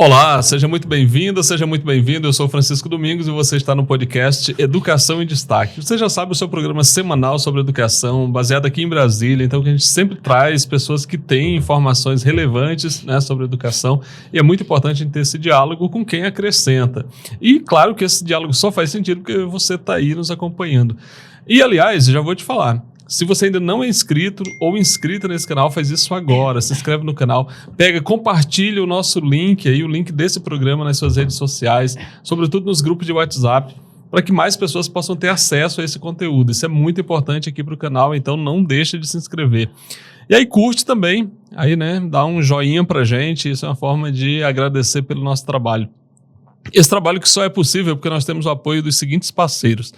Olá, seja muito bem-vinda, seja muito bem-vindo. Eu sou Francisco Domingos e você está no podcast Educação em Destaque. Você já sabe o seu programa semanal sobre educação, baseado aqui em Brasília, então que a gente sempre traz pessoas que têm informações relevantes, né, sobre educação, e é muito importante a gente ter esse diálogo com quem acrescenta. E claro que esse diálogo só faz sentido porque você está aí nos acompanhando. E aliás, já vou te falar, se você ainda não é inscrito ou inscrita nesse canal, faz isso agora, se inscreve no canal, compartilha o nosso link aí, o link desse programa nas suas redes sociais, sobretudo nos grupos de WhatsApp, para que mais pessoas possam ter acesso a esse conteúdo. Isso é muito importante aqui para o canal, então não deixa de se inscrever. E aí curte também, aí, né, dá um joinha pra gente, isso é uma forma de agradecer pelo nosso trabalho. Esse trabalho que só é possível porque nós temos o apoio dos seguintes parceiros.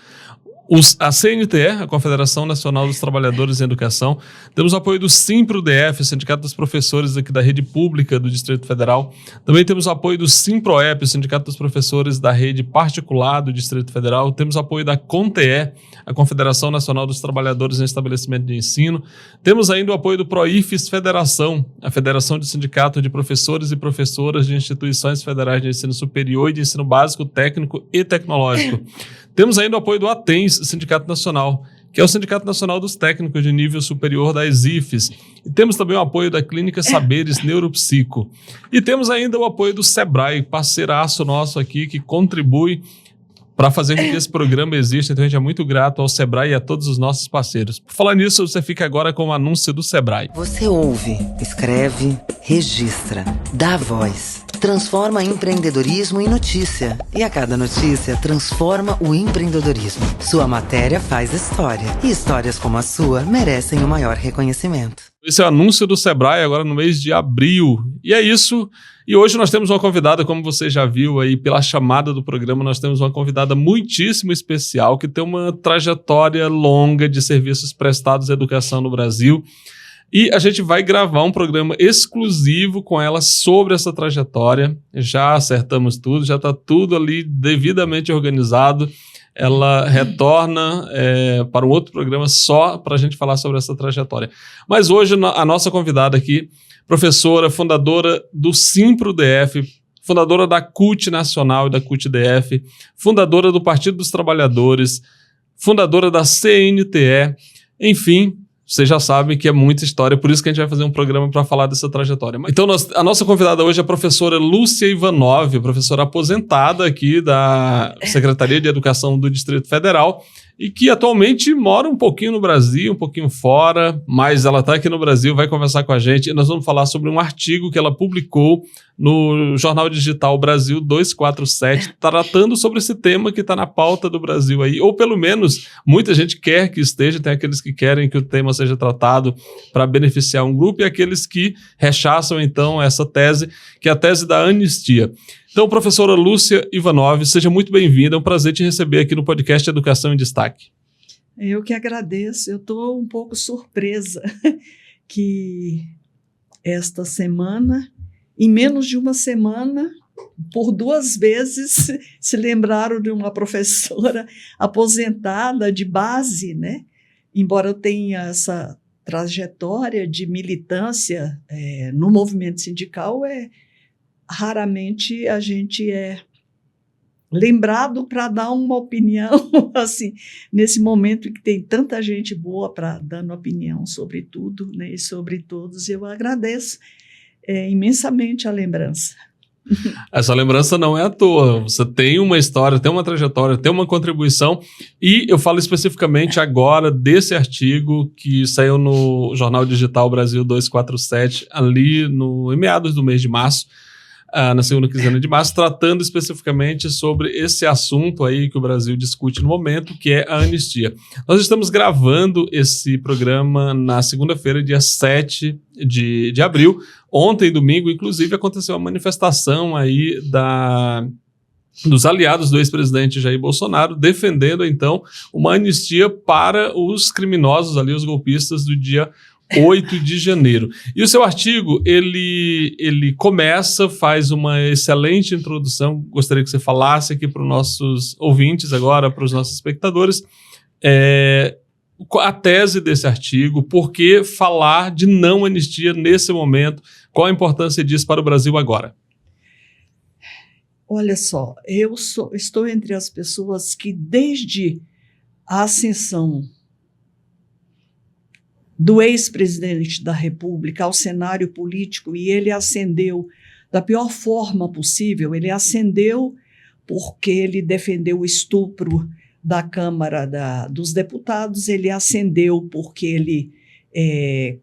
A CNTE, a Confederação Nacional dos Trabalhadores em Educação, temos o apoio do Simpro-DF, Sindicato dos Professores aqui da Rede Pública do Distrito Federal, também temos o apoio do Simproep, o Sindicato dos Professores da Rede Particular do Distrito Federal, temos o apoio da CONTE, a Confederação Nacional dos Trabalhadores em Estabelecimento de Ensino, temos ainda o apoio do PROIFES Federação, a Federação de Sindicato de Professores e Professoras de Instituições Federais de Ensino Superior e de Ensino Básico, Técnico e Tecnológico. Temos ainda o apoio do ATENS, Sindicato Nacional, que é o Sindicato Nacional dos Técnicos de Nível Superior das IFES. E temos também o apoio da Clínica Saberes Neuropsico. E temos ainda o apoio do Sebrae, parceiraço nosso aqui, que contribui para fazer com que esse programa exista. Então a gente é muito grato ao Sebrae e a todos os nossos parceiros. Por falar nisso, você fica agora com o anúncio do Sebrae. Você ouve, escreve, registra, dá voz. Transforma empreendedorismo em notícia. E a cada notícia, transforma o empreendedorismo. Sua matéria faz história. E histórias como a sua merecem o maior reconhecimento. Esse é o anúncio do Sebrae agora no mês de abril. E é isso. E hoje nós temos uma convidada, como você já viu aí pela chamada do programa, nós temos uma convidada muitíssimo especial que tem uma trajetória longa de serviços prestados à educação no Brasil. E a gente vai gravar um programa exclusivo com ela sobre essa trajetória. Já acertamos tudo, já está tudo ali devidamente organizado. Ela retorna para um outro programa só para a gente falar sobre essa trajetória. Mas hoje a nossa convidada aqui, professora, fundadora do Simpro-DF, fundadora da CUT Nacional e da CUT-DF, fundadora do Partido dos Trabalhadores, fundadora da CNTE, enfim... Vocês já sabem que é muita história, por isso que a gente vai fazer um programa para falar dessa trajetória. Então, a nossa convidada hoje é a professora Lúcia Ivanov, professora aposentada aqui da Secretaria de Educação do Distrito Federal e que atualmente mora um pouquinho no Brasil, um pouquinho fora, mas ela está aqui no Brasil, vai conversar com a gente e nós vamos falar sobre um artigo que ela publicou no Jornal Digital Brasil 247, tratando sobre esse tema que está na pauta do Brasil aí, ou pelo menos muita gente quer que esteja, tem aqueles que querem que o tema seja tratado para beneficiar um grupo e aqueles que rechaçam então essa tese, que é a tese da anistia. Então, professora Lúcia Ivanov, seja muito bem-vinda, é um prazer te receber aqui no podcast Educação em Destaque. Eu que agradeço, eu estou um pouco surpresa que esta semana, em menos de uma semana, por 2 vezes, se lembraram de uma professora aposentada de base, né? Embora eu tenha essa trajetória de militância no movimento sindical, raramente a gente é lembrado para dar uma opinião, assim, nesse momento que tem tanta gente boa para dando opinião sobre tudo, né, e sobre todos. Eu agradeço imensamente a lembrança. Essa lembrança não é à toa, você tem uma história, tem uma trajetória, tem uma contribuição e eu falo especificamente agora desse artigo que saiu no Jornal Digital Brasil 247, ali em meados do mês de março, na segunda quinzena de março, tratando especificamente sobre esse assunto aí que o Brasil discute no momento, que é a anistia. Nós estamos gravando esse programa na segunda-feira, dia 7 de abril. Ontem, domingo, inclusive, aconteceu uma manifestação aí dos aliados do ex-presidente Jair Bolsonaro, defendendo, então, uma anistia para os criminosos ali, os golpistas do dia 8 de janeiro. E o seu artigo, ele começa, faz uma excelente introdução, gostaria que você falasse aqui para os nossos ouvintes agora, para os nossos espectadores, a tese desse artigo, por que falar de não anistia nesse momento, qual a importância disso para o Brasil agora? Olha só, estou entre as pessoas que, desde a ascensão do ex-presidente da República ao cenário político, e ele ascendeu da pior forma possível, ele ascendeu porque ele defendeu o estupro da Câmara dos Deputados, ele ascendeu porque ele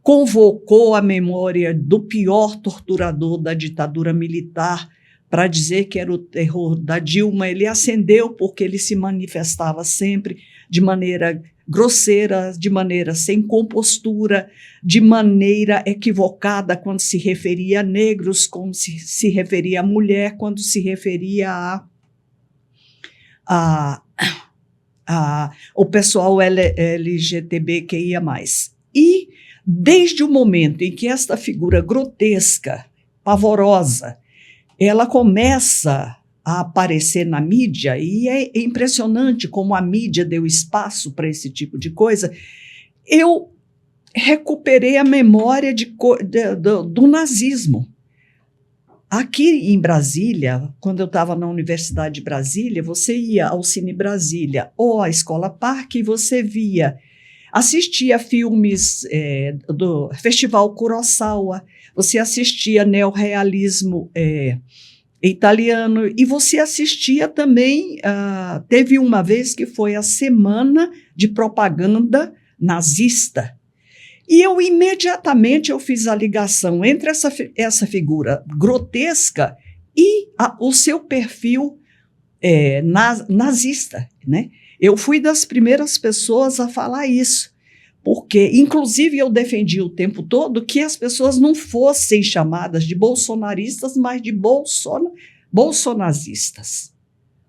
convocou a memória do pior torturador da ditadura militar para dizer que era o terror da Dilma. Ele ascendeu porque ele se manifestava sempre de maneira grosseira, de maneira sem compostura, de maneira equivocada quando se referia a negros, como se referia a mulher, quando se referia o pessoal LGBTQIA+. E desde o momento em que esta figura grotesca, pavorosa, ela começa a aparecer na mídia, e é impressionante como a mídia deu espaço para esse tipo de coisa, eu recuperei a memória do nazismo. Aqui em Brasília, quando eu estava na Universidade de Brasília, você ia ao Cine Brasília ou à Escola Parque e você assistia filmes do Festival Kurosawa, você assistia neorrealismo italiano, e você assistia também, teve uma vez que foi a Semana de Propaganda Nazista, e eu imediatamente fiz a ligação entre essa figura grotesca e o seu perfil nazista, né? Eu fui das primeiras pessoas a falar isso, porque, inclusive, eu defendi o tempo todo que as pessoas não fossem chamadas de bolsonaristas, mas de bolsonazistas.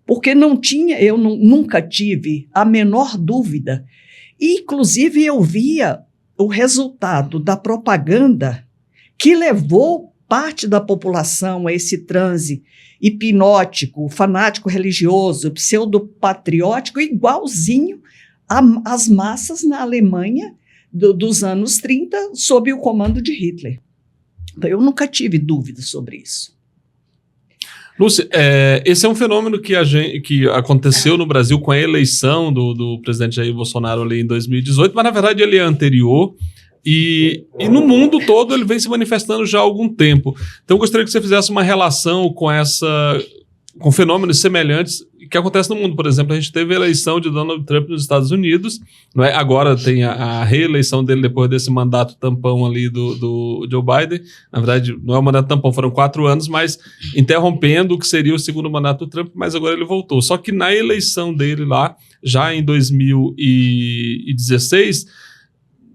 Porque eu nunca tive a menor dúvida. E, inclusive, eu via o resultado da propaganda que levou parte da população a esse transe hipnótico, fanático religioso, pseudopatriótico, igualzinho às massas na Alemanha dos anos 30, sob o comando de Hitler. Então, eu nunca tive dúvida sobre isso. Lúcia, esse é um fenômeno que aconteceu no Brasil com a eleição do presidente Jair Bolsonaro ali em 2018, mas na verdade ele é anterior. E no mundo todo ele vem se manifestando já há algum tempo. Então eu gostaria que você fizesse uma relação com fenômenos semelhantes que acontecem no mundo. Por exemplo, a gente teve a eleição de Donald Trump nos Estados Unidos, não é? Agora tem a reeleição dele depois desse mandato tampão ali do Joe Biden. Na verdade, não é um mandato tampão, foram 4 anos, mas interrompendo o que seria o segundo mandato do Trump, mas agora ele voltou. Só que na eleição dele lá, já em 2016,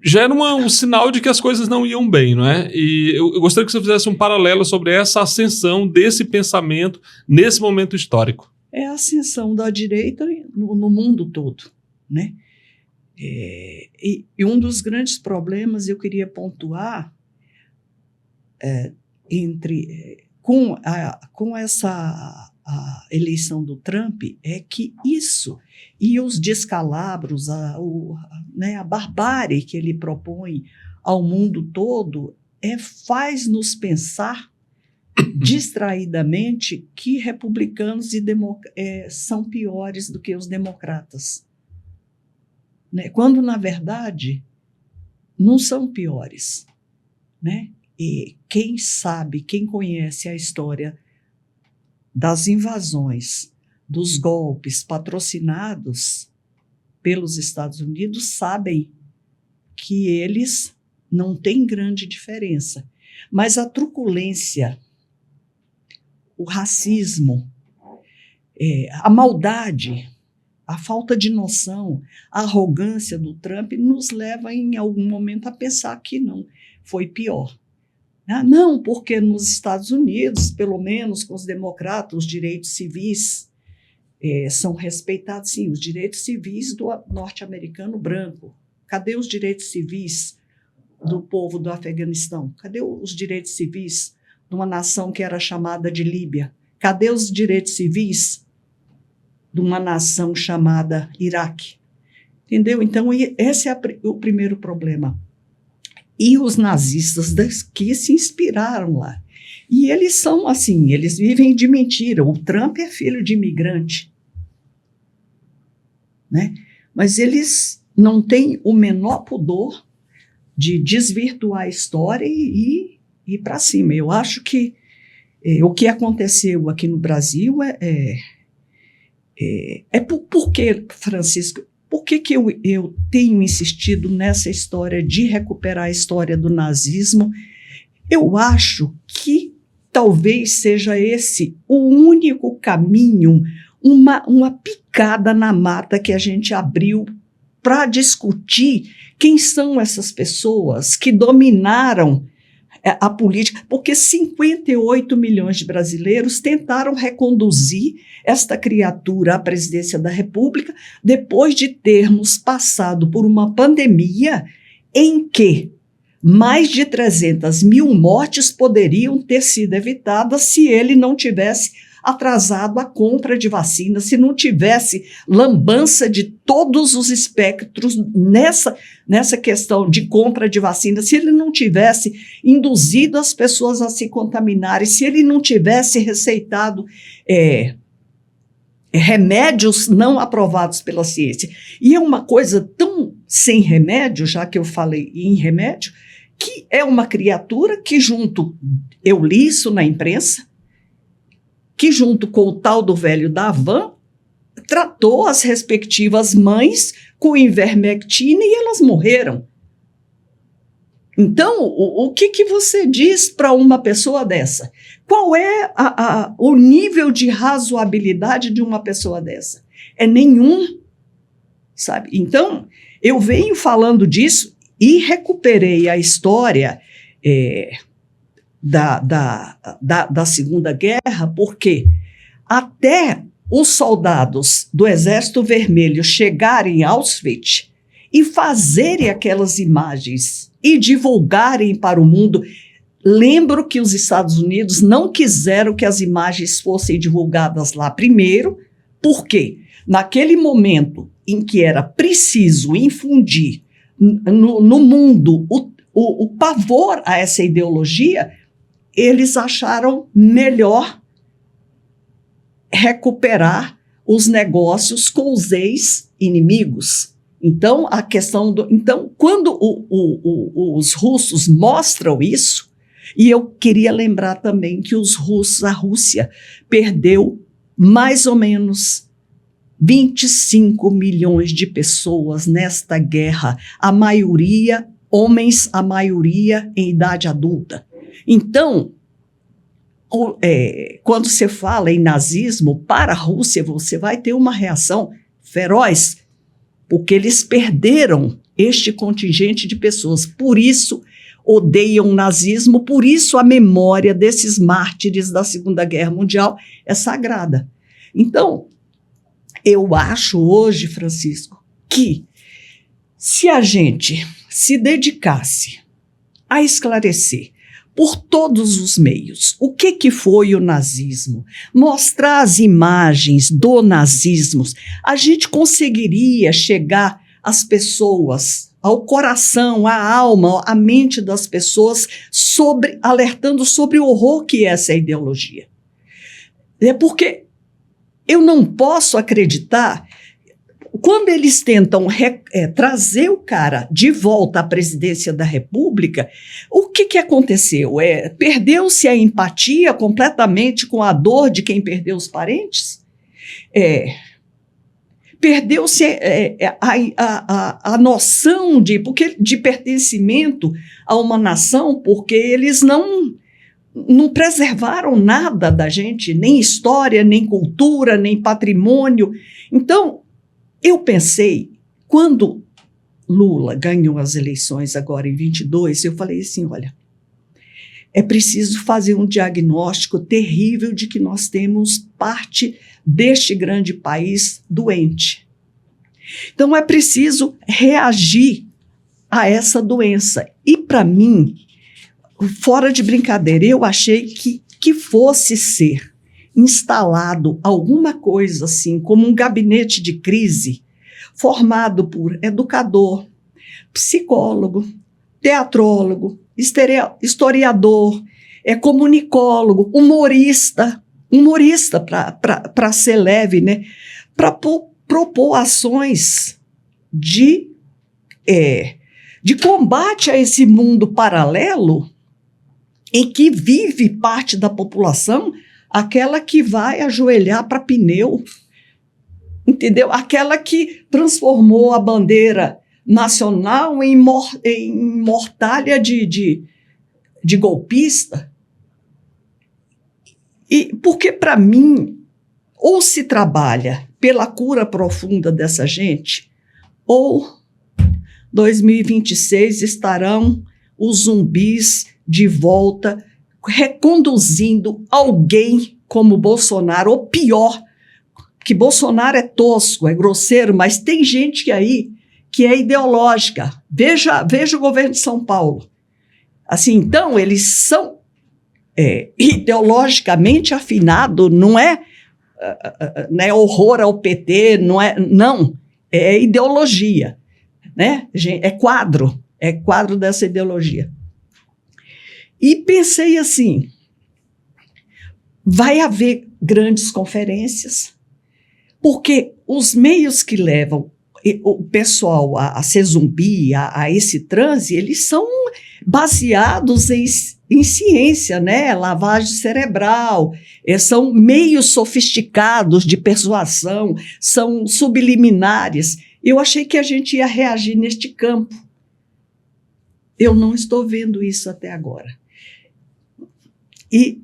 já era um sinal de que as coisas não iam bem, não é? E eu gostaria que você fizesse um paralelo sobre essa ascensão desse pensamento nesse momento histórico. É a ascensão da direita no mundo todo, né? E um dos grandes problemas, eu queria pontuar, com essa eleição do Trump, é que isso e os descalabros, a barbárie que ele propõe ao mundo todo, faz-nos pensar distraidamente que republicanos são piores do que os democratas, né? Quando, na verdade, não são piores, né? E quem sabe, quem conhece a história das invasões, dos golpes patrocinados pelos Estados Unidos, sabem que eles não têm grande diferença. Mas a truculência, o racismo, a maldade, a falta de noção, a arrogância do Trump nos leva em algum momento a pensar que não, foi pior. Não, porque nos Estados Unidos, pelo menos com os democratas, os direitos civis são respeitados, sim, os direitos civis do norte-americano branco. Cadê os direitos civis do povo do Afeganistão? Cadê os direitos civis de uma nação que era chamada de Líbia? Cadê os direitos civis de uma nação chamada Iraque? Entendeu? Então, esse é o primeiro problema. E os nazistas que se inspiraram lá. E eles são assim, eles vivem de mentira. O Trump é filho de imigrante, né? Mas eles não têm o menor pudor de desvirtuar a história e ir para cima. Eu acho que o que aconteceu aqui no Brasil por que, Francisco, por que eu tenho insistido nessa história de recuperar a história do nazismo? Eu acho que talvez seja esse o único caminho, uma picada na mata que a gente abriu para discutir quem são essas pessoas que dominaram a política, porque 58 milhões de brasileiros tentaram reconduzir esta criatura à presidência da República depois de termos passado por uma pandemia em que mais de 300 mil mortes poderiam ter sido evitadas se ele não tivesse atrasado a compra de vacina, se não tivesse lambança de todos os espectros nessa questão de compra de vacina, se ele não tivesse induzido as pessoas a se contaminarem, se ele não tivesse receitado remédios não aprovados pela ciência. E é uma coisa tão sem remédio, já que eu falei em remédio, que é uma criatura que eu li isso na imprensa, que junto com o tal do velho da Havan, tratou as respectivas mães com ivermectina e elas morreram. Então, o que você diz para uma pessoa dessa? Qual é o nível de razoabilidade de uma pessoa dessa? É nenhum, sabe? Então, eu venho falando disso e recuperei a história da Segunda Guerra, porque até os soldados do Exército Vermelho chegarem em Auschwitz e fazerem aquelas imagens e divulgarem para o mundo. Lembro que os Estados Unidos não quiseram que as imagens fossem divulgadas lá primeiro, porque naquele momento em que era preciso infundir no mundo o pavor a essa ideologia, eles acharam melhor recuperar os negócios com os ex-inimigos. Então, quando os russos mostram isso, e eu queria lembrar também que a Rússia perdeu mais ou menos 25 milhões de pessoas nesta guerra, a maioria homens, a maioria em idade adulta. Então, quando você fala em nazismo, para a Rússia, você vai ter uma reação feroz, porque eles perderam este contingente de pessoas. Por isso, odeiam o nazismo, por isso a memória desses mártires da Segunda Guerra Mundial é sagrada. Então, eu acho hoje, Francisco, que se a gente se dedicasse a esclarecer por todos os meios o que foi o nazismo, mostrar as imagens do nazismo, a gente conseguiria chegar às pessoas, ao coração, à alma, à mente das pessoas, alertando sobre o horror que é essa ideologia. É porque eu não posso acreditar. Quando eles tentam trazer o cara de volta à presidência da República, o que aconteceu? Perdeu-se a empatia completamente com a dor de quem perdeu os parentes? Perdeu-se a noção de pertencimento a uma nação, porque eles não preservaram nada da gente, nem história, nem cultura, nem patrimônio. Então, eu pensei, quando Lula ganhou as eleições agora em 22, eu falei assim, olha, é preciso fazer um diagnóstico terrível de que nós temos parte deste grande país doente. Então, é preciso reagir a essa doença. E, para mim, fora de brincadeira, eu achei que fosse ser instalado alguma coisa assim, como um gabinete de crise, formado por educador, psicólogo, teatrólogo, historiador, é comunicólogo, humorista para ser leve, né? Para propor ações de combate a esse mundo paralelo em que vive parte da população, aquela que vai ajoelhar para pneu, entendeu? Aquela que transformou a bandeira nacional em mortalha de golpista. E porque, para mim, ou se trabalha pela cura profunda dessa gente, ou 2026 estarão os zumbis de volta, reconduzindo alguém como Bolsonaro, ou pior, que Bolsonaro é tosco, é grosseiro, mas tem gente aí que é ideológica. Veja o governo de São Paulo. Assim, então, eles são ideologicamente afinados, não é horror ao PT, não, é ideologia, né? É quadro dessa ideologia. E pensei assim, vai haver grandes conferências, porque os meios que levam o pessoal a ser zumbi, a esse transe, eles são baseados em ciência, né? Lavagem cerebral, são meios sofisticados de persuasão, são subliminares. Eu achei que a gente ia reagir neste campo. Eu não estou vendo isso até agora. E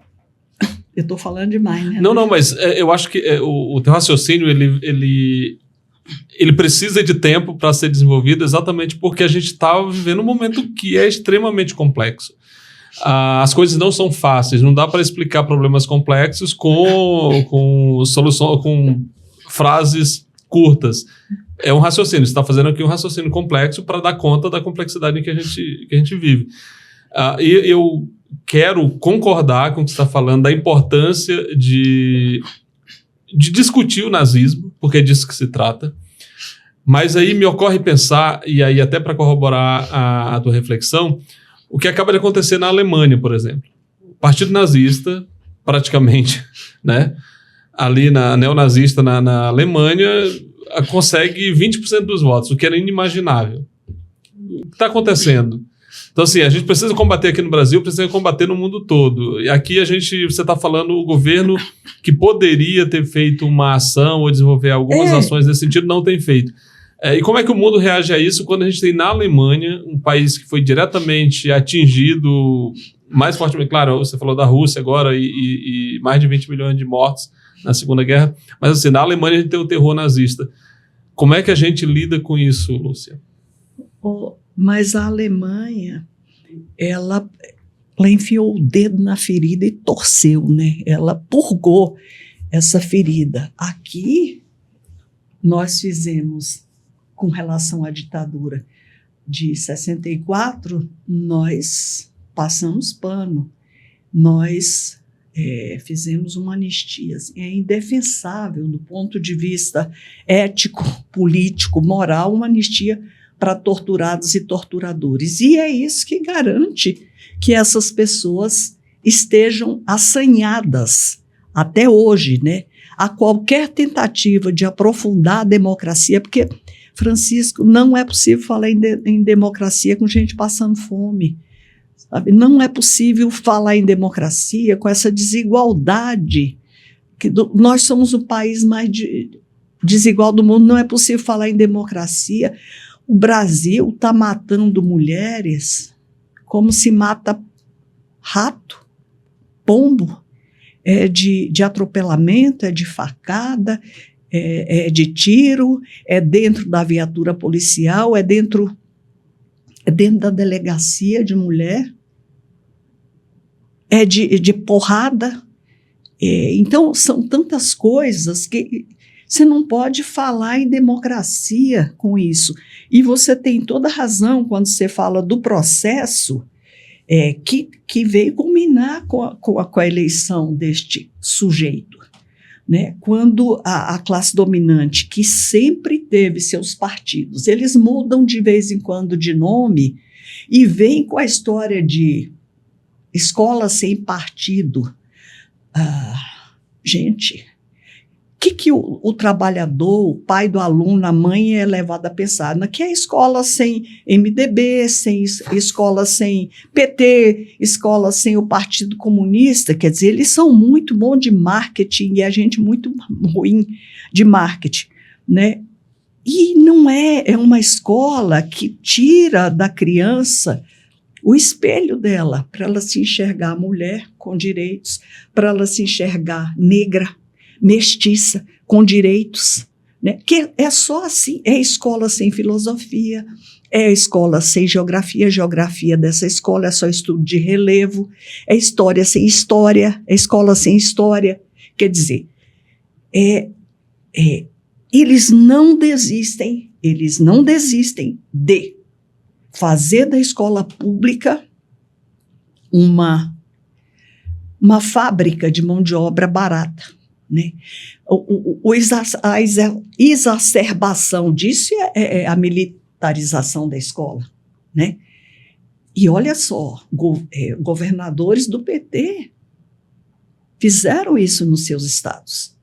eu estou falando demais, né? Não, mas eu acho que o teu raciocínio, ele precisa de tempo para ser desenvolvido, exatamente porque a gente está vivendo um momento que é extremamente complexo. As coisas não são fáceis, não dá para explicar problemas complexos com frases curtas. É um raciocínio, você está fazendo aqui um raciocínio complexo para dar conta da complexidade que a gente vive. E eu quero concordar com o que você está falando da importância de discutir o nazismo, porque é disso que se trata. Mas aí me ocorre pensar, e aí até para corroborar a tua reflexão, o que acaba de acontecer na Alemanha, por exemplo. O Partido Nazista, praticamente, né, ali neonazista na Alemanha, consegue 20% dos votos, o que era inimaginável. O que está acontecendo? Então, assim, a gente precisa combater aqui no Brasil, precisa combater no mundo todo. E aqui você está falando o governo que poderia ter feito uma ação ou desenvolver algumas ações nesse sentido, não tem feito. E como é que o mundo reage a isso quando a gente tem na Alemanha, um país que foi diretamente atingido, mais fortemente, claro, você falou da Rússia agora e mais de 20 milhões de mortos na Segunda Guerra, mas assim, na Alemanha a gente tem o terror nazista. Como é que a gente lida com isso, Lúcia? Mas a Alemanha, ela enfiou o dedo na ferida e torceu, né? Ela purgou essa ferida. Aqui, nós fizemos, com relação à ditadura de 64, nós passamos pano. Nós fizemos uma anistia. É indefensável, do ponto de vista ético, político, moral, uma anistia para torturados e torturadores. E é isso que garante que essas pessoas estejam assanhadas até hoje, né? A qualquer tentativa de aprofundar a democracia, porque, Francisco, não é possível falar em democracia com gente passando fome, sabe? Não é possível falar em democracia com essa desigualdade. Nós somos o país mais desigual do mundo, não é possível falar em democracia. O Brasil está matando mulheres como se mata rato, pombo, de atropelamento, de facada, de tiro, dentro da viatura policial, dentro da delegacia de mulher, de porrada. Então, são tantas coisas que você não pode falar em democracia com isso. E você tem toda razão quando você fala do processo que veio culminar com a eleição deste sujeito, né? Quando a classe dominante, que sempre teve seus partidos, eles mudam de vez em quando de nome e vêm com a história de escola sem partido. Gente, que o trabalhador, o pai do aluno, a mãe é levado a pensar? Que é escola sem MDB, escola sem PT, escola sem o Partido Comunista. Quer dizer, eles são muito bons de marketing e a gente muito ruim de marketing, né? E não é uma escola que tira da criança o espelho dela, para ela se enxergar mulher com direitos, para ela se enxergar negra, mestiça, com direitos, né? Que é só assim, é escola sem filosofia, é escola sem geografia, geografia dessa escola é só estudo de relevo, é história sem história, é escola sem história. Quer dizer, eles não desistem de fazer da escola pública uma fábrica de mão de obra barata, né? A exacerbação disso é a militarização da escola, né? E olha só, governadores do PT fizeram isso nos seus estados.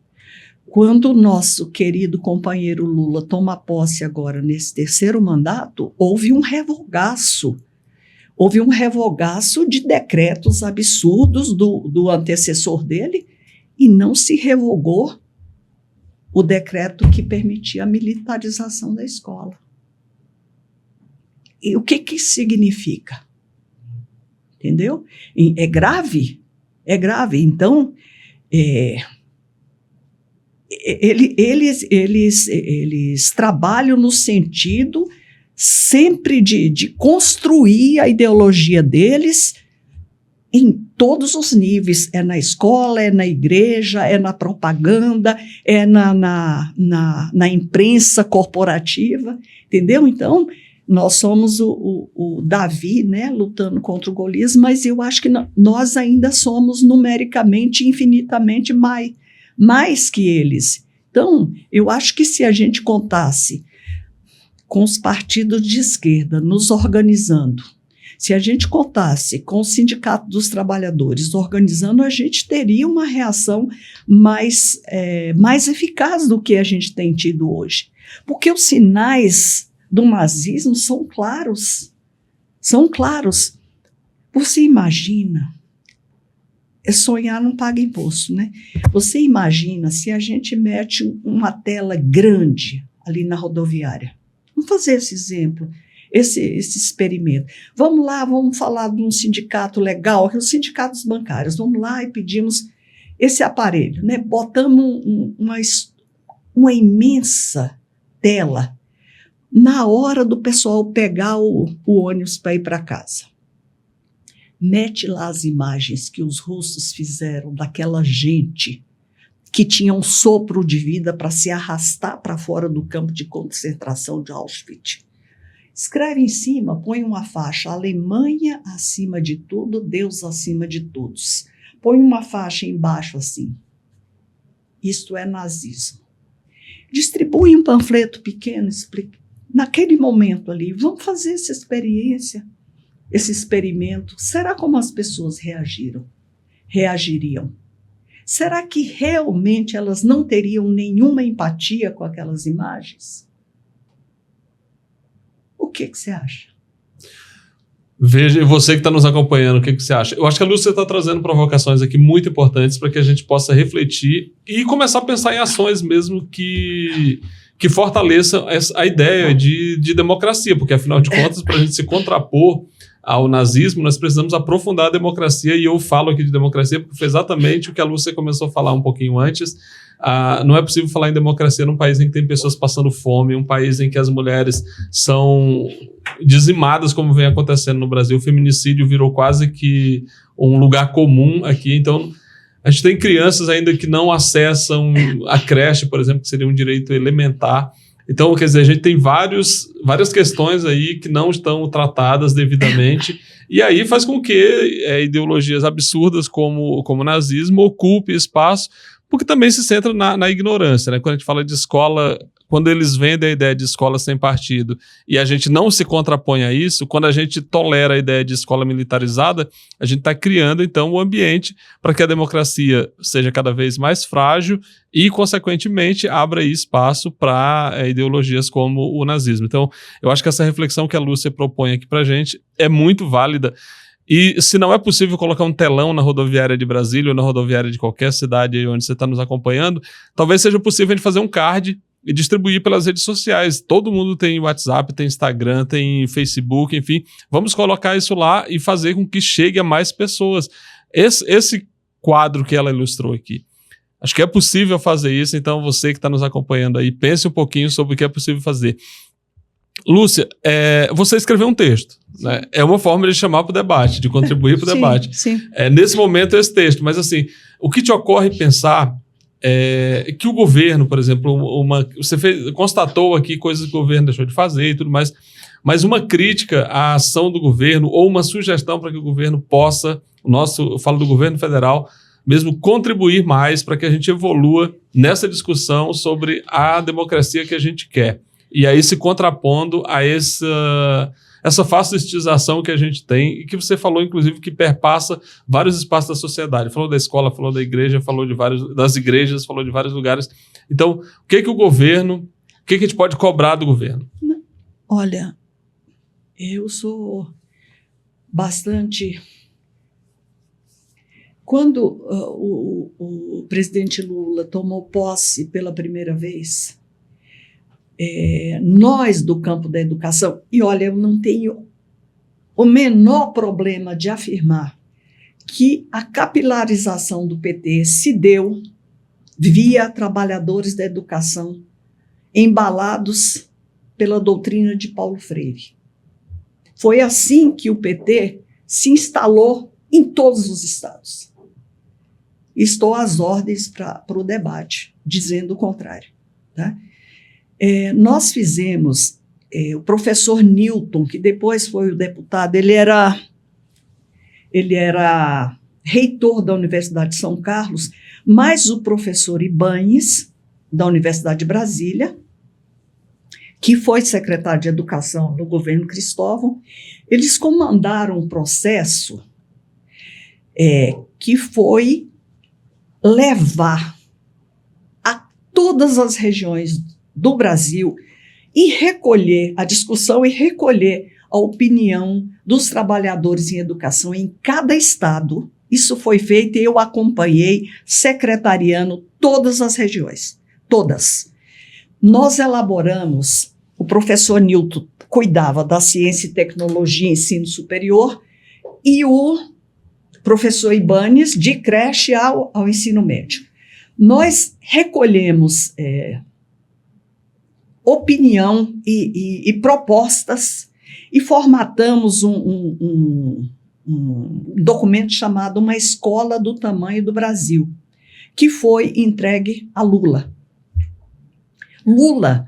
Quando o nosso querido companheiro Lula toma posse agora nesse terceiro mandato, houve um revogaço de decretos absurdos do antecessor dele, e não se revogou o decreto que permitia a militarização da escola. E o que isso significa? Entendeu? É grave. Então, eles trabalham no sentido sempre de construir a ideologia deles em todos os níveis. É na escola, é na igreja, é na propaganda, é na imprensa corporativa, entendeu? Então, nós somos o Davi, né, lutando contra o Golias, mas eu acho que nós ainda somos numericamente infinitamente mais que eles. Então, eu acho que se a gente contasse com os partidos de esquerda nos organizando, se a gente contasse com o Sindicato dos Trabalhadores organizando, a gente teria uma reação mais eficaz do que a gente tem tido hoje. Porque os sinais do nazismo são claros. Você imagina, sonhar não paga imposto, né? Você imagina se a gente mete uma tela grande ali na rodoviária. Vamos fazer esse exemplo, esse experimento. Vamos lá, vamos falar de um sindicato legal, que é os sindicatos bancários. Vamos lá e pedimos esse aparelho, né? Botamos uma imensa tela na hora do pessoal pegar o ônibus para ir para casa. Mete lá as imagens que os russos fizeram daquela gente que tinha um sopro de vida para se arrastar para fora do campo de concentração de Auschwitz. Escreve em cima, põe uma faixa: Alemanha acima de tudo, Deus acima de todos. Põe uma faixa embaixo assim: isto é nazismo. Distribui um panfleto pequeno, explica. Naquele momento ali, vamos fazer essa experiência, esse experimento. Será como as pessoas reagiriam? Será que realmente elas não teriam nenhuma empatia com aquelas imagens? O que você acha? Veja, e você que está nos acompanhando, o que você acha? Eu acho que a Lúcia está trazendo provocações aqui muito importantes para que a gente possa refletir e começar a pensar em ações mesmo que fortaleçam a ideia de democracia, porque afinal de contas, para a gente se contrapor ao nazismo, nós precisamos aprofundar a democracia, e eu falo aqui de democracia porque foi exatamente o que a Lúcia começou a falar um pouquinho antes. Não é possível falar em democracia num país em que tem pessoas passando fome, um país em que as mulheres são dizimadas, como vem acontecendo no Brasil. O feminicídio virou quase que um lugar comum aqui. Então, a gente tem crianças ainda que não acessam a creche, por exemplo, que seria um direito elementar. Então, quer dizer, a gente tem várias questões aí que não estão tratadas devidamente, e aí faz com que ideologias absurdas como o nazismo ocupem espaço, porque também se centra na ignorância, né? Quando a gente fala de escola quando eles vendem a ideia de escola sem partido e a gente não se contrapõe a isso, quando a gente tolera a ideia de escola militarizada, a gente está criando, então, um ambiente para que a democracia seja cada vez mais frágil e, consequentemente, abra aí espaço para ideologias como o nazismo. Então, eu acho que essa reflexão que a Lúcia propõe aqui para a gente é muito válida. E se não é possível colocar um telão na rodoviária de Brasília ou na rodoviária de qualquer cidade aí onde você está nos acompanhando, talvez seja possível a gente fazer um card e distribuir pelas redes sociais. Todo mundo tem WhatsApp, tem Instagram, tem Facebook, enfim. Vamos colocar isso lá e fazer com que chegue a mais pessoas. Esse quadro que ela ilustrou aqui, acho que é possível fazer isso, então você que está nos acompanhando aí, pense um pouquinho sobre o que é possível fazer. Lúcia, você escreveu um texto, né? É uma forma de chamar para o debate, de contribuir para o debate. Sim. Nesse momento, esse texto, mas assim, o que te ocorre pensar é que o governo, por exemplo, você constatou aqui coisas que o governo deixou de fazer e tudo mais, mas uma crítica à ação do governo ou uma sugestão para que o governo possa, eu falo do governo federal, mesmo contribuir mais para que a gente evolua nessa discussão sobre a democracia que a gente quer. E aí se contrapondo a essa fascistização que a gente tem e que você falou, inclusive, que perpassa vários espaços da sociedade. Falou da escola, falou da igreja, falou das igrejas, falou de vários lugares. Então, o que a gente pode cobrar do governo? Olha, eu sou bastante... Quando o presidente Lula tomou posse pela primeira vez... nós do campo da educação, e olha, eu não tenho o menor problema de afirmar que a capilarização do PT se deu via trabalhadores da educação embalados pela doutrina de Paulo Freire. Foi assim que o PT se instalou em todos os estados. Estou às ordens para o debate, dizendo o contrário, tá? Nós fizemos, o professor Newton, que depois foi o deputado, ele era reitor da Universidade de São Carlos, mas o professor Ibanes, da Universidade de Brasília, que foi secretário de Educação no governo Cristóvão, eles comandaram um processo que foi levar a todas as regiões do Brasil e recolher a discussão e recolher a opinião dos trabalhadores em educação em cada estado. Isso foi feito e eu acompanhei, secretariando todas as regiões, todas. Nós elaboramos, o professor Newton cuidava da ciência e tecnologia e ensino superior e o professor Ibanes de creche ao ensino médio. Nós recolhemos opinião e propostas e formatamos um documento chamado Uma Escola do Tamanho do Brasil, que foi entregue a Lula. Lula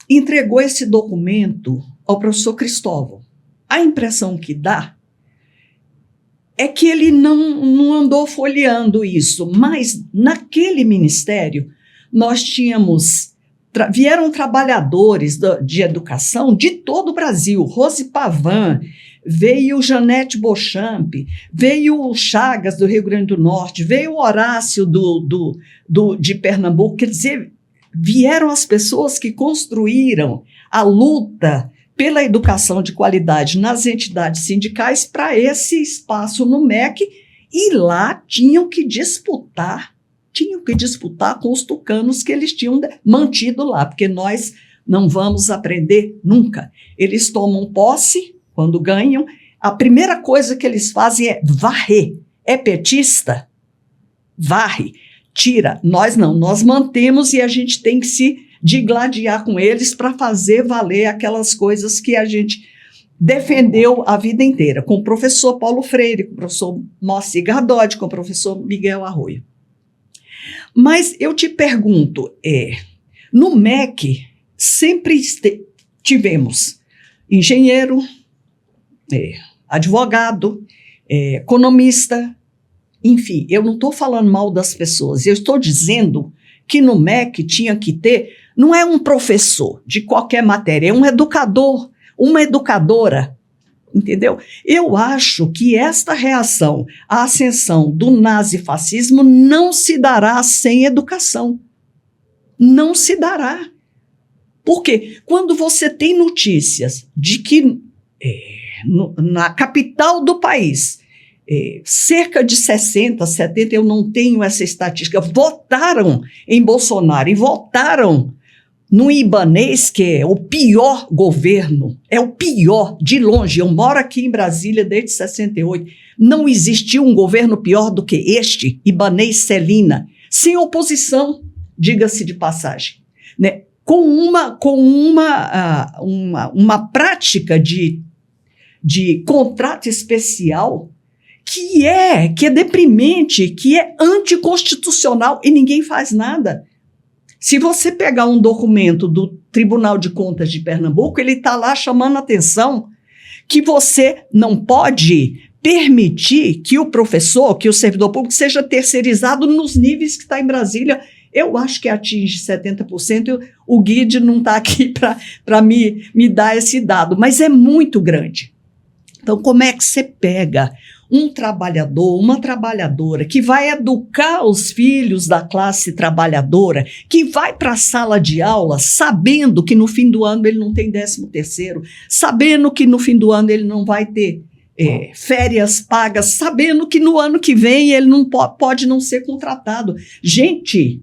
entregou esse documento ao professor Cristóvão. A impressão que dá é que ele não andou folheando isso, mas naquele ministério nós tínhamos... Vieram trabalhadores de educação de todo o Brasil, Rose Pavan, veio Janete Beauchamp, veio o Chagas do Rio Grande do Norte, veio o Horácio de Pernambuco, quer dizer, vieram as pessoas que construíram a luta pela educação de qualidade nas entidades sindicais para esse espaço no MEC, e lá tinham que disputar com os tucanos que eles tinham mantido lá, porque nós não vamos aprender nunca. Eles tomam posse, quando ganham, a primeira coisa que eles fazem é varrer. É petista? Varre, tira. Nós não, nós mantemos e a gente tem que se digladiar com eles para fazer valer aquelas coisas que a gente defendeu a vida inteira, com o professor Paulo Freire, com o professor Moacir Gardodi, com o professor Miguel Arroio. Mas eu te pergunto, no MEC sempre tivemos engenheiro, advogado, economista, enfim, eu não estou falando mal das pessoas, eu estou dizendo que no MEC tinha que ter não é um professor de qualquer matéria, é um educador, uma educadora, entendeu? Eu acho que esta reação à ascensão do nazifascismo não se dará sem educação. Não se dará. Porque quando você tem notícias de que na capital do país, cerca de 60, 70, eu não tenho essa estatística, votaram em Bolsonaro e votaram no Ibanez, que é o pior governo, é o pior, de longe. Eu moro aqui em Brasília desde 68. Não existiu um governo pior do que este, Ibanez Celina, sem oposição, diga-se de passagem, né? Com uma prática de contrato especial que é deprimente, que é anticonstitucional e ninguém faz nada. Se você pegar um documento do Tribunal de Contas de Pernambuco, ele está lá chamando a atenção que você não pode permitir que o professor, que o servidor público seja terceirizado nos níveis que está em Brasília. Eu acho que atinge 70%. O Guide não está aqui para me dar esse dado, mas é muito grande. Então, como é que você pega um trabalhador, uma trabalhadora que vai educar os filhos da classe trabalhadora, que vai para a sala de aula sabendo que no fim do ano ele não tem 13º, sabendo que no fim do ano ele não vai ter férias pagas, sabendo que no ano que vem ele não pode não ser contratado. Gente,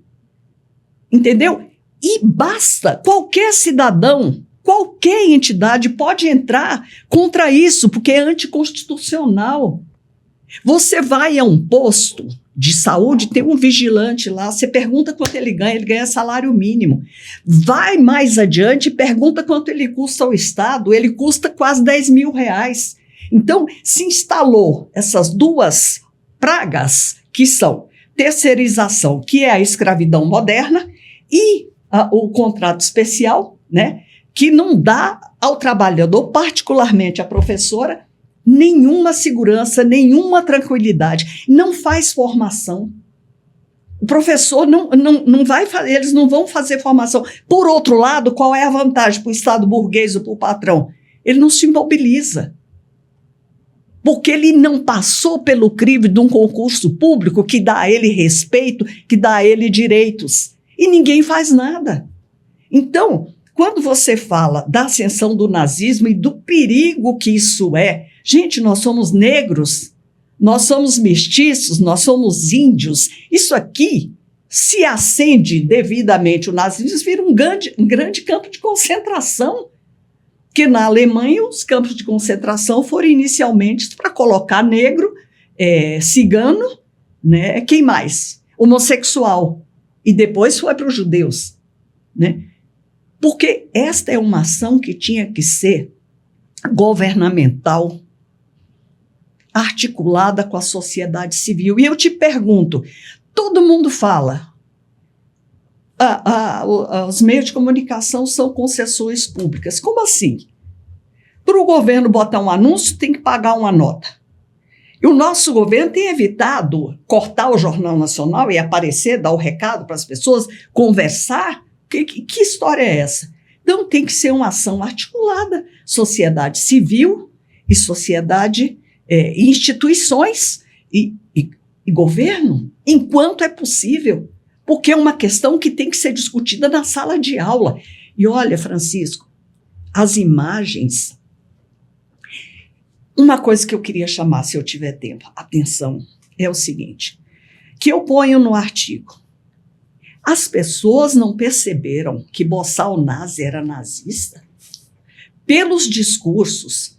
entendeu? E basta, qualquer cidadão, qualquer entidade pode entrar contra isso, porque é anticonstitucional. Você vai a um posto de saúde, tem um vigilante lá, você pergunta quanto ele ganha salário mínimo. Vai mais adiante e pergunta quanto ele custa ao Estado, ele custa quase R$10.000. Então, se instalou essas duas pragas, que são terceirização, que é a escravidão moderna, e o contrato especial, né, que não dá ao trabalhador, particularmente à professora, nenhuma segurança, nenhuma tranquilidade, não faz formação. O professor não vai fazer, eles não vão fazer formação. Por outro lado, qual é a vantagem para o Estado burguês ou para o patrão? Ele não se mobiliza. Porque ele não passou pelo crivo de um concurso público que dá a ele respeito, que dá a ele direitos. E ninguém faz nada. Então, quando você fala da ascensão do nazismo e do perigo que isso é, gente, nós somos negros, nós somos mestiços, nós somos índios. Isso aqui, se acende devidamente o nazismo, vira um grande campo de concentração. Que na Alemanha os campos de concentração foram inicialmente para colocar negro, cigano, né? Quem mais? Homossexual. E depois foi para os judeus, né? Porque esta é uma ação que tinha que ser governamental, articulada com a sociedade civil. E eu te pergunto, todo mundo fala, os meios de comunicação são concessões públicas. Como assim? Para o governo botar um anúncio, tem que pagar uma nota. E o nosso governo tem evitado cortar o Jornal Nacional e aparecer, dar o recado para as pessoas, conversar. Que história é essa? Então tem que ser uma ação articulada, sociedade civil e sociedade, instituições e governo, enquanto é possível, porque é uma questão que tem que ser discutida na sala de aula. E olha, Francisco, as imagens... Uma coisa que eu queria chamar, se eu tiver tempo, atenção, é o seguinte, que eu ponho no artigo. As pessoas não perceberam que Boçal Nazi era nazista? Pelos discursos,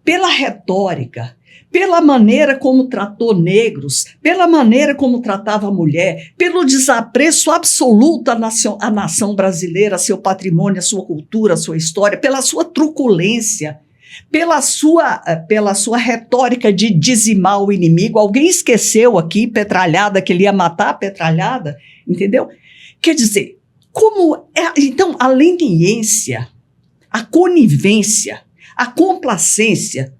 pela retórica, pela maneira como tratou negros, pela maneira como tratava a mulher, pelo desapreço absoluto à nação brasileira, a seu patrimônio, a sua cultura, a sua história, pela sua truculência, pela sua retórica de dizimar o inimigo. Alguém esqueceu aqui Petralhada, que ele ia matar a Petralhada, entendeu? Quer dizer, então a leniência, a conivência, a complacência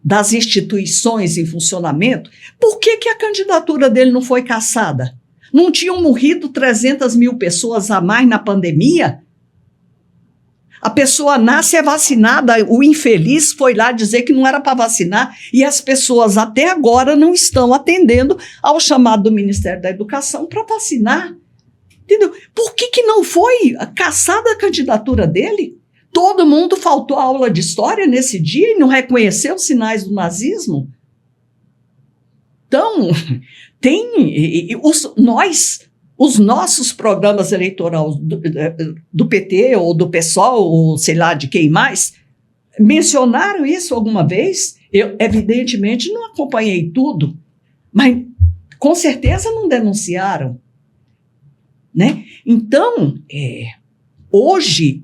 das instituições em funcionamento, por que a candidatura dele não foi cassada? Não tinham morrido 300 mil pessoas a mais na pandemia? A pessoa nasce, é vacinada, o infeliz foi lá dizer que não era para vacinar e as pessoas até agora não estão atendendo ao chamado do Ministério da Educação para vacinar. Entendeu? Por que não foi cassada a candidatura dele? Todo mundo faltou a aula de história nesse dia e não reconheceu os sinais do nazismo? Então, os nossos programas eleitorais do PT ou do PSOL, ou sei lá de quem mais, mencionaram isso alguma vez? Eu, evidentemente, não acompanhei tudo, mas com certeza não denunciaram. Né? Então, hoje,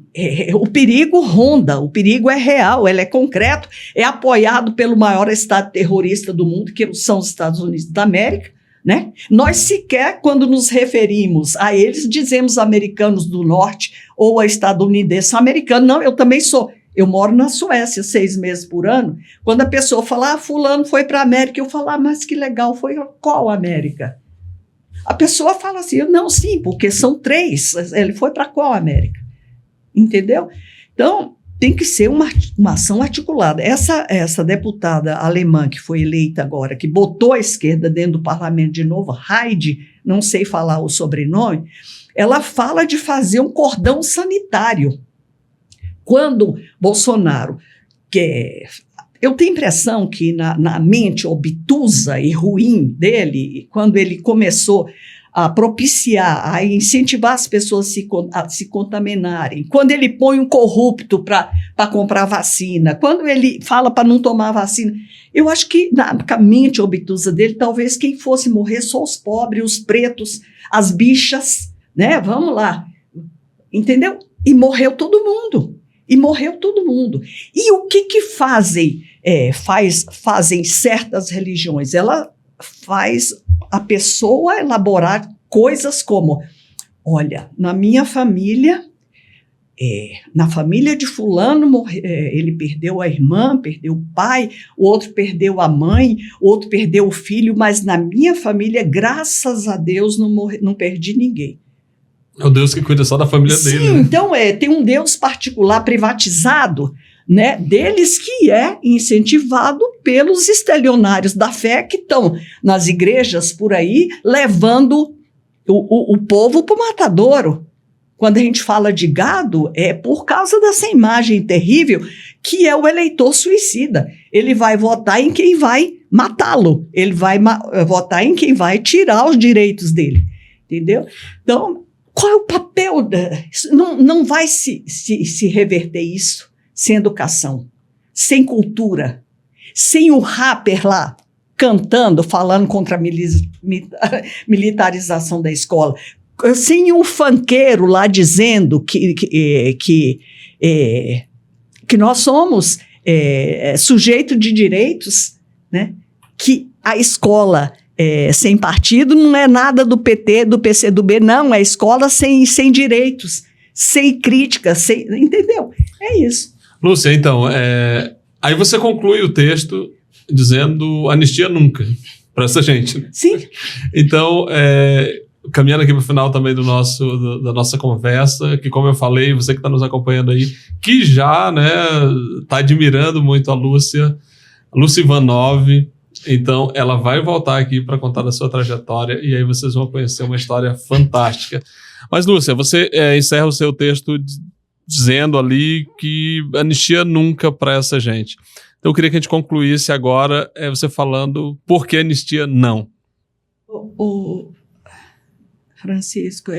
o perigo ronda, o perigo é real, ele é concreto, é apoiado pelo maior estado terrorista do mundo, que são os Estados Unidos da América. Né? Nós sequer, quando nos referimos a eles, dizemos americanos do norte ou a estadunidense americano. Não, eu também sou. Eu moro na Suécia 6 meses por ano. Quando a pessoa fala, fulano foi para a América, eu falo, mas que legal, foi qual América? A pessoa fala assim, não, sim, porque são 3. Ele foi para qual América? Entendeu? Então, tem que ser uma ação articulada. Essa deputada alemã que foi eleita agora, que botou a esquerda dentro do parlamento de novo, Heidi, não sei falar o sobrenome, ela fala de fazer um cordão sanitário. Quando Bolsonaro, eu tenho a impressão que na mente obtusa e ruim dele, quando ele começou a propiciar, a incentivar as pessoas a se contaminarem, quando ele põe um corrupto para comprar vacina, quando ele fala para não tomar vacina, eu acho que na mente obtusa dele, talvez quem fosse morrer só os pobres, os pretos, as bichas, né? Vamos lá, entendeu? E morreu todo mundo. E o que fazem certas religiões? Ela faz a pessoa elaborar coisas como, olha, na minha família, na família de fulano, ele perdeu a irmã, perdeu o pai, o outro perdeu a mãe, o outro perdeu o filho, mas na minha família, graças a Deus, não perdi ninguém. É o Deus que cuida só da família dele. Sim, né? Então tem um Deus particular privatizado, né, deles, que é incentivado pelos estelionários da fé que estão nas igrejas por aí levando o povo para o matadouro. Quando a gente fala de gado, é por causa dessa imagem terrível que é o eleitor suicida. Ele vai votar em quem vai matá-lo, ele vai votar em quem vai tirar os direitos dele, entendeu? Então, qual é o papel? Não vai se reverter isso sem educação, sem cultura, sem o rapper lá cantando, falando contra a militarização da escola, sem o funkeiro lá dizendo que nós somos sujeito de direitos, né? Que a escola sem partido não é nada do PT, do PCdoB, não, é escola sem direitos, sem crítica, entendeu? É isso. Lúcia, então, aí você conclui o texto dizendo anistia nunca para essa gente. Sim. Então, caminhando aqui para o final também da nossa conversa, que como eu falei, você que está nos acompanhando aí, que já está admirando muito a Lúcia Ivanov, então ela vai voltar aqui para contar da sua trajetória e aí vocês vão conhecer uma história fantástica. Mas, Lúcia, você encerra o seu texto dizendo ali que anistia nunca para essa gente. Então eu queria que a gente concluísse agora você falando por que anistia não. Francisco,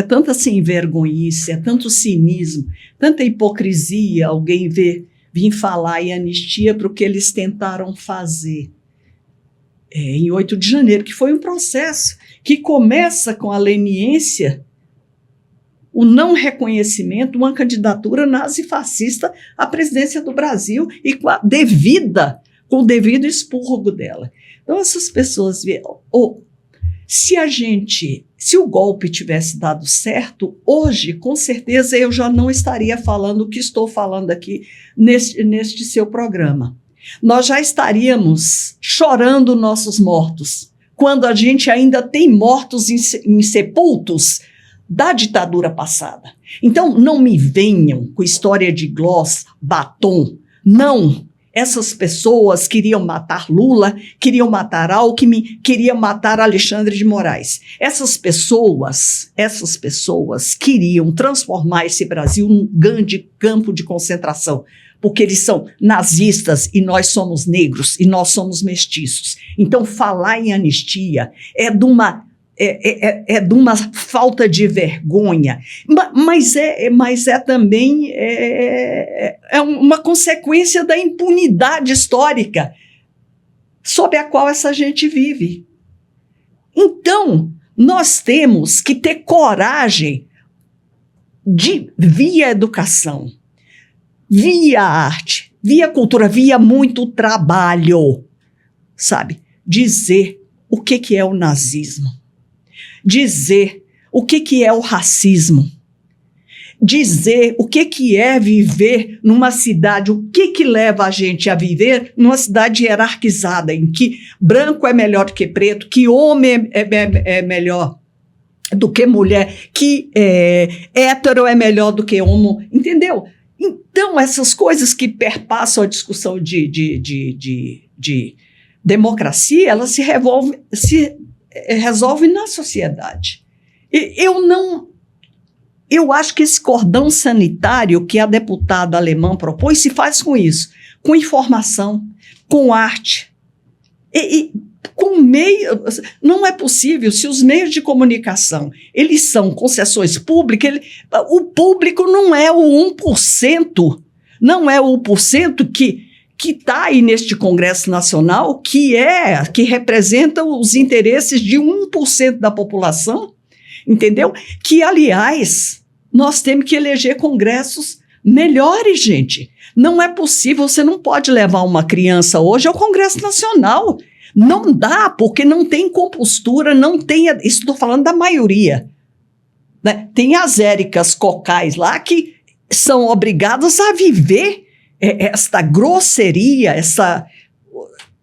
tanta assim vergonhice, é tanto cinismo, tanta hipocrisia alguém vir falar em anistia para o que eles tentaram fazer em 8 de janeiro, que foi um processo que começa com a leniência, o não reconhecimento, uma candidatura nazifascista à presidência do Brasil e com o devido expurgo dela. Então essas pessoas se o golpe tivesse dado certo, hoje, com certeza, eu já não estaria falando o que estou falando aqui neste seu programa. Nós já estaríamos chorando nossos mortos, quando a gente ainda tem mortos insepultos da ditadura passada. Então, não me venham com história de gloss, batom. Não. Essas pessoas queriam matar Lula, queriam matar Alckmin, queriam matar Alexandre de Moraes. Essas pessoas queriam transformar esse Brasil num grande campo de concentração, porque eles são nazistas e nós somos negros e nós somos mestiços. Então, falar em anistia é de uma falta de vergonha, mas é também uma consequência da impunidade histórica sob a qual essa gente vive. Então, nós temos que ter coragem de, via educação, via arte, via cultura, via muito trabalho, sabe? Dizer o que é o nazismo. Dizer o que é o racismo, dizer o que é viver numa cidade, o que leva a gente a viver numa cidade hierarquizada, em que branco é melhor do que preto, que homem é melhor do que mulher, que hétero é melhor do que homo, entendeu? Então, essas coisas que perpassam a discussão de democracia, elas se resolve na sociedade. Eu acho que esse cordão sanitário que a deputada alemã propôs se faz com isso, com informação, com arte, e com meio. Não é possível, se os meios de comunicação eles são concessões públicas, o público não é o 1%, não é o 1% que está aí neste Congresso Nacional, que representa os interesses de 1% da população, entendeu? Que, aliás, nós temos que eleger congressos melhores, gente. Não é possível, você não pode levar uma criança hoje ao Congresso Nacional. Não dá, porque não tem compostura, não tem... Isso estou falando da maioria. Né? Tem as Éricas Cocais lá que são obrigadas a viver esta grosseria,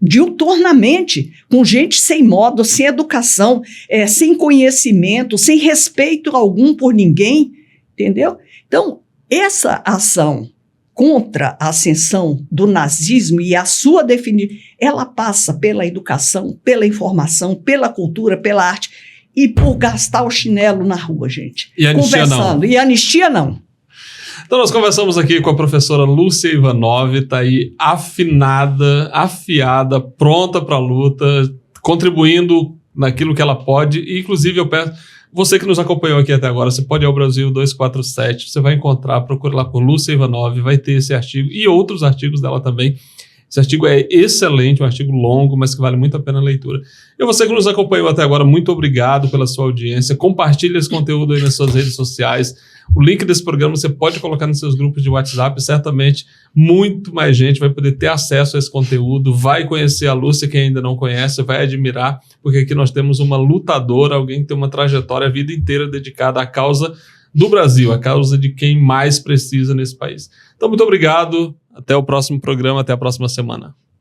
diuturnamente, com gente sem modo, sem educação, sem conhecimento, sem respeito algum por ninguém, entendeu? Então, essa ação contra a ascensão do nazismo e a sua definição, ela passa pela educação, pela informação, pela cultura, pela arte e por gastar o chinelo na rua, gente. E anistia conversando. Não. E anistia não. Então nós conversamos aqui com a professora Lúcia Ivanov, está aí afinada, afiada, pronta para a luta, contribuindo naquilo que ela pode. E, inclusive, eu peço, você que nos acompanhou aqui até agora, você pode ir ao Brasil 247, você vai encontrar, procure lá por Lúcia Ivanov, vai ter esse artigo e outros artigos dela também. Esse artigo é excelente, um artigo longo, mas que vale muito a pena a leitura. E você que nos acompanhou até agora, muito obrigado pela sua audiência. Compartilhe esse conteúdo aí nas suas redes sociais. O link desse programa você pode colocar nos seus grupos de WhatsApp. Certamente muito mais gente vai poder ter acesso a esse conteúdo, vai conhecer a Lúcia, quem ainda não conhece, vai admirar, porque aqui nós temos uma lutadora, alguém que tem uma trajetória a vida inteira dedicada à causa do Brasil, à causa de quem mais precisa nesse país. Então, muito obrigado. Até o próximo programa, até a próxima semana.